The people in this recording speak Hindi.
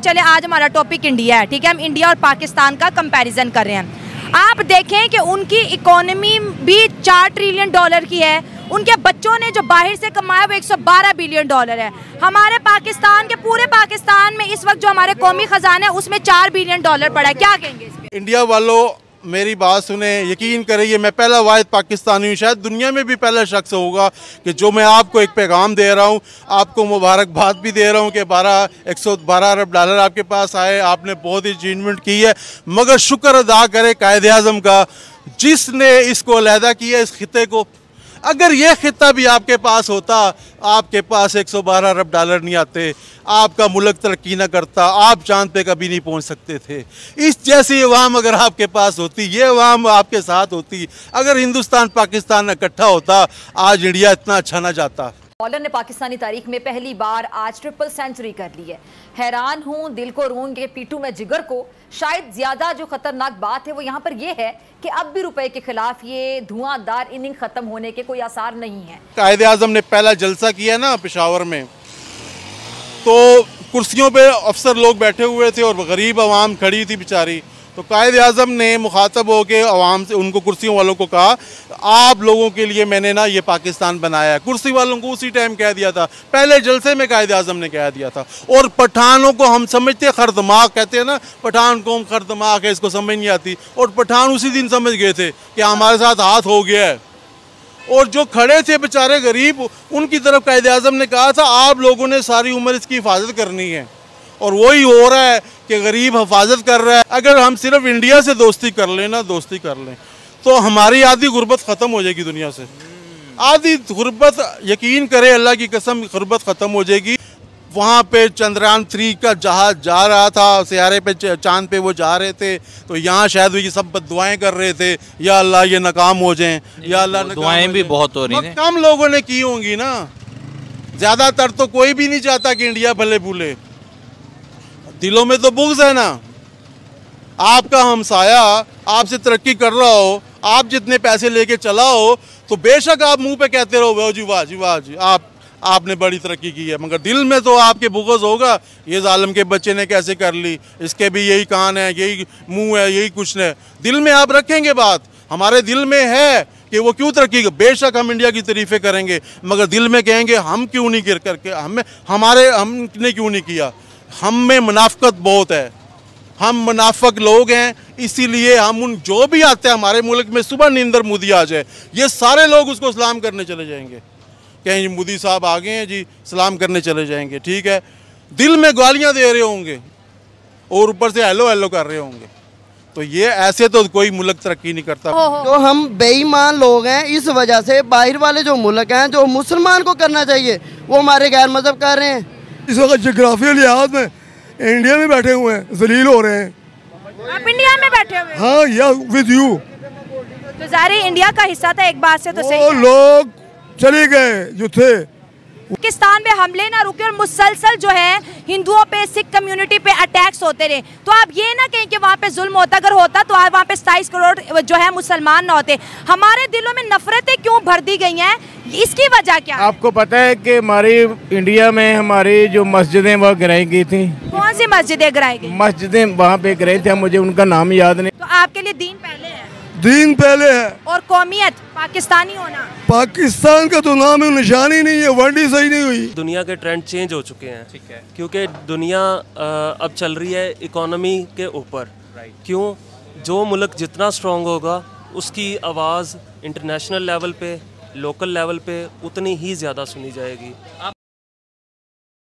चले आज हमारा टॉपिक इंडिया है, ठीक है। हम इंडिया और पाकिस्तान का कंपैरिजन कर रहे हैं। आप देखें कि उनकी इकोनॉमी भी 4 ट्रिलियन डॉलर की है, उनके बच्चों ने जो बाहर से कमाया वो 112 बिलियन डॉलर है। हमारे पाकिस्तान के पूरे पाकिस्तान में इस वक्त जो हमारे कौमी खजाना है उसमें 4 बिलियन डॉलर पड़ा है। क्या कहेंगे इस पे? इंडिया वालों मेरी बात सुने, यकीन करिए मैं पहला वाहिद पाकिस्तानी हूँ, शायद दुनिया में भी पहला शख्स होगा कि जो मैं आपको एक पैगाम दे रहा हूँ, आपको मुबारकबाद भी दे रहा हूँ कि 112 अरब डॉलर आपके पास आए, आपने बहुत ही अचीवमेंट की है। मगर शुक्र अदा करे कायद-ए-आज़म का जिसने इसको अलहदा किया इस खिते को। अगर ये खिता भी आपके पास होता, आपके पास 112 अरब डॉलर नहीं आते, आपका मुल्क तरक्की ना करता, आप चांद पे कभी नहीं पहुंच सकते थे। इस जैसी अवाम अगर आपके पास होती, ये अवाम आपके साथ होती, अगर हिंदुस्तान पाकिस्तान इकट्ठा होता, आज इंडिया इतना अच्छा ना जाता। बॉलर ने पाकिस्तानी तारीख में पहली बार आज ट्रिपल सेंचुरी कर ली है। हैरान हूं, दिल को रूंगे पीटू में जिगर को। शायद ज्यादा जो खतरनाक बात है वो यहाँ पर ये है कि अब भी रुपए के खिलाफ ये धुआंधार इनिंग खत्म होने के कोई आसार नहीं है। कायद-ए-आज़म ने पहला जलसा किया ना पेशावर में, तो कुर्सियों पे अफसर लोग बैठे हुए थे और गरीब आवाम खड़ी थी बेचारी। तो कायद-ए-आज़म ने मुखातब होकर अवाम से, उनको कुर्सियों वालों को कहा, आप लोगों के लिए मैंने ना ये पाकिस्तान बनाया है। कुर्सी वालों को उसी टाइम कह दिया था, पहले जलसे में कायद-ए-आज़म ने कह दिया था। और पठानों को हम समझते खरदमाग कहते हैं ना, पठान कौम खरदमाग है, इसको समझ नहीं आती। और पठान उसी दिन समझ गए थे कि हमारे साथ हाथ हो गया है। और जो खड़े थे बेचारे गरीब, उनकी तरफ कायद-ए-आज़म ने कहा था आप लोगों ने सारी उम्र इसकी हिफाजत करनी है। और वही हो रहा है कि गरीब हिफाजत कर रहा है। अगर हम सिर्फ इंडिया से दोस्ती कर लें ना, दोस्ती कर लें, तो हमारी आधी गुर्बत ख़त्म हो जाएगी दुनिया से। आधी गुर्बत, यकीन करें अल्लाह की कसम, गुर्बत ख़त्म हो जाएगी। वहाँ पे चंद्रयान 3 का जहाज जा रहा था, सियारे पे चांद पे वो जा रहे थे, तो यहाँ शायद ये सब दुआएं कर रहे थे, या अल्लाह ये नाकाम हो जाएं, या अल्लाह दुआएं भी बहुत हो रही हैं। कम लोगों ने की होंगी ना, ज़्यादातर तो कोई भी नहीं चाहता कि इंडिया भले भूले। दिलों में तो बुग़्ज़ है ना। आपका हमसाया आपसे तरक्की कर रहा हो, आप जितने पैसे लेके चला हो, तो बेशक आप मुंह पे कहते रहो वाह जी वाह जी वाह जी, आपने बड़ी तरक्की की है, मगर दिल में तो आपके बुग़्ज़ होगा, ये जालिम के बच्चे ने कैसे कर ली, इसके भी यही कान है, यही मुंह है, यही कुछ है। दिल में आप रखेंगे बात, हमारे दिल में है कि वो क्यों तरक्की कर। बेशक हम इंडिया की तारीफ़ें करेंगे, मगर दिल में कहेंगे हम क्यों नहीं गिर करके, हमने क्यों नहीं किया। हम में मुनाफ़िक़त बहुत है, हम मुनाफिक लोग हैं, इसीलिए हम उन जो भी आते हैं हमारे मुल्क में, सुबह नींदर मोदी आ जाए, ये सारे लोग उसको सलाम करने चले जाएंगे, कहें मोदी साहब आ गए हैं जी, सलाम करने चले जाएंगे। ठीक है, दिल में गालियां दे रहे होंगे और ऊपर से हेलो हेलो कर रहे होंगे। तो ये ऐसे तो कोई मुल्क तरक्की नहीं करता। तो हम बेईमान लोग हैं, इस वजह से बाहर वाले जो मुल्क हैं, जो मुसलमान को करना चाहिए वो हमारे गैर मजहब कर रहे हैं। इस वक्त जोग्राफियल लिहाज में इंडिया में बैठे हुए हैं, जलील हो रहे हैं। आप इंडिया में बैठे हुए हैं? हाँ, या विद यू। तो ज़ाहिर इंडिया का हिस्सा था एक बात से, तो सही वो लोग चले गए जो थे। पाकिस्तान में हमले ना रुके और मुसलसल जो है हिंदुओं पे, सिख कम्युनिटी पे अटैक्स होते रहे। तो आप ये ना कहें कि वहाँ पे जुल्म होता, अगर होता तो आज वहाँ पे 27 करोड़ जो है मुसलमान ना होते। हमारे दिलों में नफरतें क्यों भर दी गई हैं, इसकी वजह क्या है? आपको पता है कि हमारी इंडिया में हमारी जो मस्जिदें वह गिराई गई थी। कौन सी मस्जिदें गिराई गई? मस्जिदें वहाँ पे गिराई थी, मुझे उनका नाम याद नहीं। तो आपके लिए दीन पहले है? दीन पहले है और कौमियत पाकिस्तानी होना। पाकिस्तान का तो नाम निशान ही नहीं है, वर्डी सही नहीं हुई। दुनिया के ट्रेंड चेंज हो चुके हैं, ठीक है, क्योंकि दुनिया अब चल रही है इकोनॉमी के ऊपर। क्यों? जो मुल्क जितना स्ट्रॉन्ग होगा उसकी आवाज़ इंटरनेशनल लेवल पे, लोकल लेवल पे उतनी ही ज़्यादा सुनी जाएगी।